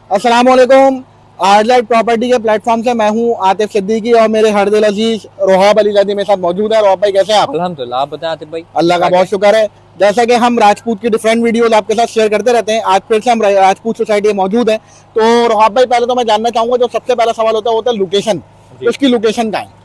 अस्सलाम वालेकुम। आर्टलाइट प्रॉपर्टी के प्लेटफॉर्म से मैं हूं आतिफ सिद्दीकी और मेरे हरदिल अजीज रोहाब अली जादी मेरे साथ मौजूद है। रोहाब भाई कैसे हैं आप? अल्हम्दुलिल्लाह, आप बताएं आतिफ भाई। अल्लाह का बहुत शुक्र है। जैसा कि हम राजपूत की डिफरेंट वीडियोस आपके साथ शेयर करते रहते हैं, आज फिर से हम राजपूत सोसाइटी में मौजूद हैं। तो रोहाब भाई पहले तो मैं जानना चाहूंगा, जो सबसे पहला सवाल होता है वो होता है लोकेशन। तो उसकी लोकेशन कहाँ है?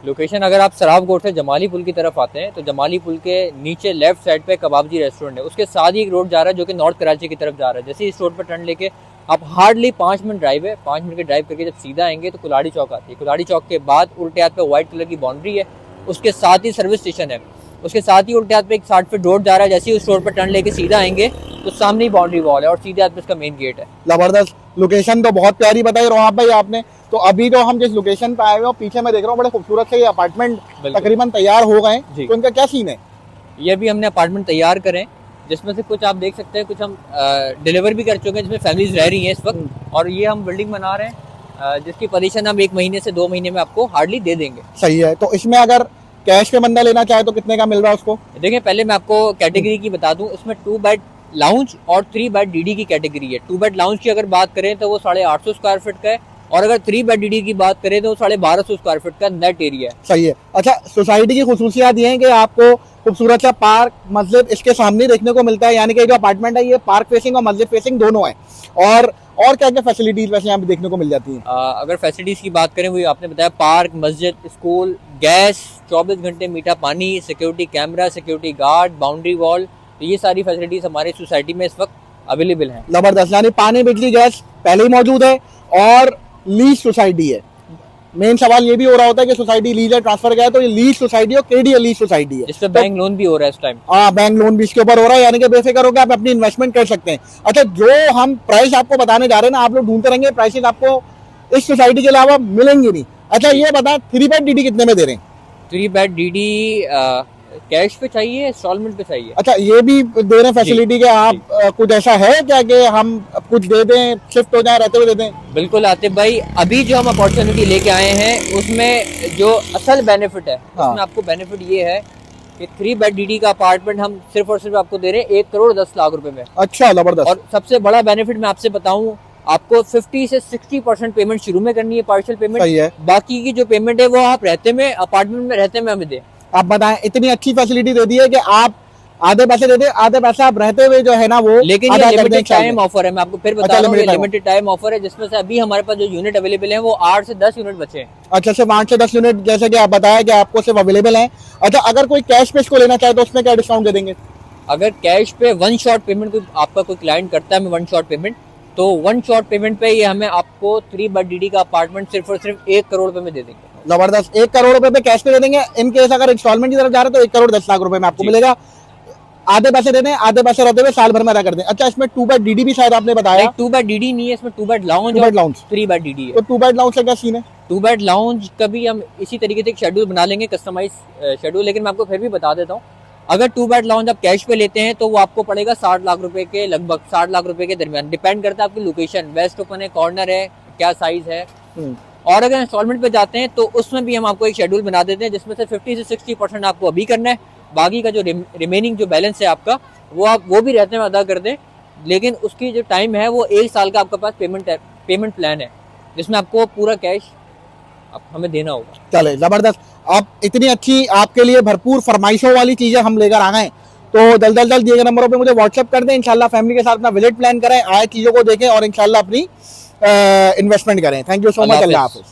लोकेशन अगर आप सराफ कोट से जमाली पुल की तरफ आते हैं तो जमाली पुल के नीचे लेफ्ट साइड पे कबाबजी रेस्टोरेंट है, उसके साथ ही एक रोड जा रहा है जो कि नॉर्थ कराची की तरफ जा रहा है। जैसे इस रोड पर टर्न लेके आप हार्डली 5 मिनट ड्राइव है, 5 मिनट के ड्राइव करके जब सीधा आएंगे तो कुलाड़ी चौक आती है। कुलाड़ी चौक के बाद उल्टे हाथ पे व्हाइट कलर की बाउंड्री है, उसके साथ ही सर्विस स्टेशन है, उसके साथ ही उल्टे हाथ पे एक 60 फीट रोड जा रहा है। जैसे ही उस रोड पर टर्न लेके सीधा आएंगे तो सामने ही बाउंड्री वॉल है और सीधे हाथ पे इसका मेन गेट है। जबरदस्त लोकेशन तो बहुत प्यारी बताई रोहाब भाई आपने। तो अभी तो हम जिस लोकेशन पे आए हुए हैं पीछे मैं देख रहा हूँ बड़े खूबसूरत से ये अपार्टमेंट तकरीबन तैयार हो गए हैं। तो इनका क्या सीन है? ये भी हमने अपार्टमेंट तैयार करें, जिसमें से कुछ आप देख सकते हैं, कुछ हम डिलीवर भी कर चुके हैं जिसमें फैमिलीज रह रही हैं इस वक्त, और ये हम बिल्डिंग बना रहे हैं जिसकी पोजीशन हम 1 महीने से 2 महीने में आपको हार्डली दे देंगे। सही है। तो इसमें अगर कैश पे बंदा लेना चाहे तो कितने का मिल रहा है उसको? देखिए, पहले मैं आपको कैटेगरी की बता दूं, इसमें 2 बेड लाउंज और 3 बेड डीडी की कैटेगरी है। 2 बेड लाउंज की अगर बात करें तो वो 850 स्क्वायर फीट का है, और अगर 3 बेड डीडी की बात करें तो 1250 स्क्वायर फीट का नेट एरिया है। सही है। अच्छा, सोसाइटी की खुसूसियात ये है कि आपको खूबसूरत सा पार्क मस्जिद इसके सामने देखने को मिलता है, यानी कि जो अपार्टमेंट है ये पार्क फेसिंग और मस्जिद फेसिंग दोनों है। और क्या क्या फैसिलिटीज वैसे यहाँ पे देखने को मिल जाती हैं? अगर फैसिलिटीज की बात करें, वही आपने बताया, पार्क, मस्जिद, स्कूल, गैस, 24 घंटे मीठा पानी, security camera, security guard, boundary wall, तो ये सारी फैसिलिटीज हमारी सोसाइटी में इस वक्त अवेलेबल हैं। जबरदस्त। यानी पानी, बिजली, गैस पहले ही मौजूद है और लीज सोसाइटी है। मेन सवाल ये भी हो रहा होता है कि सोसाइटी लीज है, ट्रांसफर गया है, तो ये लीज सोसाइटी और केडी लीज सोसाइटी है, इस पे बैंक लोन भी हो रहा है इस टाइम। हाँ, बैंक लोन भी इसके ऊपर हो रहा है, यानी कि बेफिक्र होकर आप अपनी इन्वेस्टमेंट कर सकते हैं। अच्छा, जो हम प्राइस आपको बताने जा रहे हैं ना, आप लोग ढूंढते रहेंगे, प्राइसेस आपको इस सोसाइटी के अलावा मिलेंगे नहीं। अच्छा, ये बता 3 बेड डीडी कितने में दे रहे हैं? 3 बेड डीडी कैश पे चाहिए, इंस्टॉलमेंट पे चाहिए? अच्छा, ये भी दे रहे हैं फैसिलिटी के आप? कुछ ऐसा है क्या कि हम कुछ दे दें, शिफ्ट हो जाए, रहते हुए दे दें? बिल्कुल आतिफ भाई, अभी जो हम अपॉर्चुनिटी लेके आए हैं उसमें जो असल बेनिफिट है, उसमें आपको बेनिफिट ये है कि 3 बेड डीडी का अपार्टमेंट हम सिर्फ और सिर्फ आपको दे रहे हैं 1 करोड़ 10 लाख रुपए में। अच्छा, जबरदस्त। और सबसे बड़ा बेनिफिट मैं आपसे बताऊं, आपको 50 से 60% पेमेंट शुरू में करनी है, पार्शियल पेमेंट। सही है। बाकी की जो पेमेंट है वो आप रहते में, अपार्टमेंट में रहते में हमें दें। आप बताएं, इतनी अच्छी फैसिलिटी दे दी है कि आप आधे पैसे दे दे, आधे पैसे आप रहते हुए जो है ना वो लेकिन ये लिमिटेड टाइम ऑफर है, मैं आपको फिर बता रहा हूँ, ये लिमिटेड टाइम ऑफर है, जिसमें से अभी हमारे पास जो यूनिट अवेलेबल है वो 8 से 10 यूनिट बचे हैं। अच्छा, सिर्फ 8 से 10 यूनिट जैसे कि आप बताया कि आपको सिर्फ अवेलेबल है। अच्छा, अगर कोई कैश पे इसको लेना चाहे तो उसमें क्या डिस्काउंट दे देंगे? अगर कैश पे 1 शॉट पेमेंट आपका कोई क्लाइंट करता है, 1 शॉट पेमेंट, तो 1 शॉट पेमेंट पे ये हमें आपको 3 बेड डीडी का अपार्टमेंट सिर्फ और सिर्फ 1 करोड़ रुपए में दे देंगे। जबरदस्त। 1 करोड़ रुपए पे कैश पे दे देंगे। इन केस अगर इंस्टॉलमेंट की तरफ जा रहे हैं तो 1 करोड़ 10 लाख रुपए में आपको मिलेगा। आधे पैसे दे दें, आधे पैसे रहते हुए साल भर में अदा कर दें। अच्छा, इसमें 2 बेड डीडी भी शायद आपने बताया? 2 बेड डीडी नहीं है, इसमें 2 बेड लाउंज, 3 बेड डीडी है। तो 2 बेड लाउंज का क्या सीन है? 2 बेड लाउंज का भी हम इसी तरीके से एक शेड्यूल बना लेंगे, कस्टमाइज शेड्यूल, लेकिन मैं आपको फिर भी बता देता हूँ। अगर 2 बेड लाउंज आप कैश पे लेते हैं तो वो आपको पड़ेगा 60 लाख रुपए के, लगभग 60 लाख रुपए के दरमियान। डिपेंड करता है आपकी लोकेशन, वेस्ट ओपन है, कॉर्नर है, क्या साइज है। और अगर इंस्टॉलमेंट पे जाते हैं तो उसमें भी हम आपको एक शेड्यूल बना देते हैं, जिसमें से 50 से 60% आपको अभी करना है, बाकी का जो रिमेनिंग जो बैलेंस है आपका वो आप वो भी रहते में अदा कर दें। लेकिन उसकी जो टाइम है वो 1 साल का आपके पास पेमेंट प्लान है, जिसमें आपको पूरा कैश हमें देना होगा। चले, जबरदस्त। आप इतनी अच्छी, आपके लिए भरपूर फरमाइशों वाली चीजें हम लेकर आ गए, तो जल्द दिए गए नंबरों पे मुझे व्हाट्सएप कर दें। इंशाल्लाह फैमिली के साथ अपना विजिट प्लान करें, आए चीजों को देखें और इंशाल्लाह अपनी इन्वेस्टमेंट करें। Thank you so much. Allah Hafiz.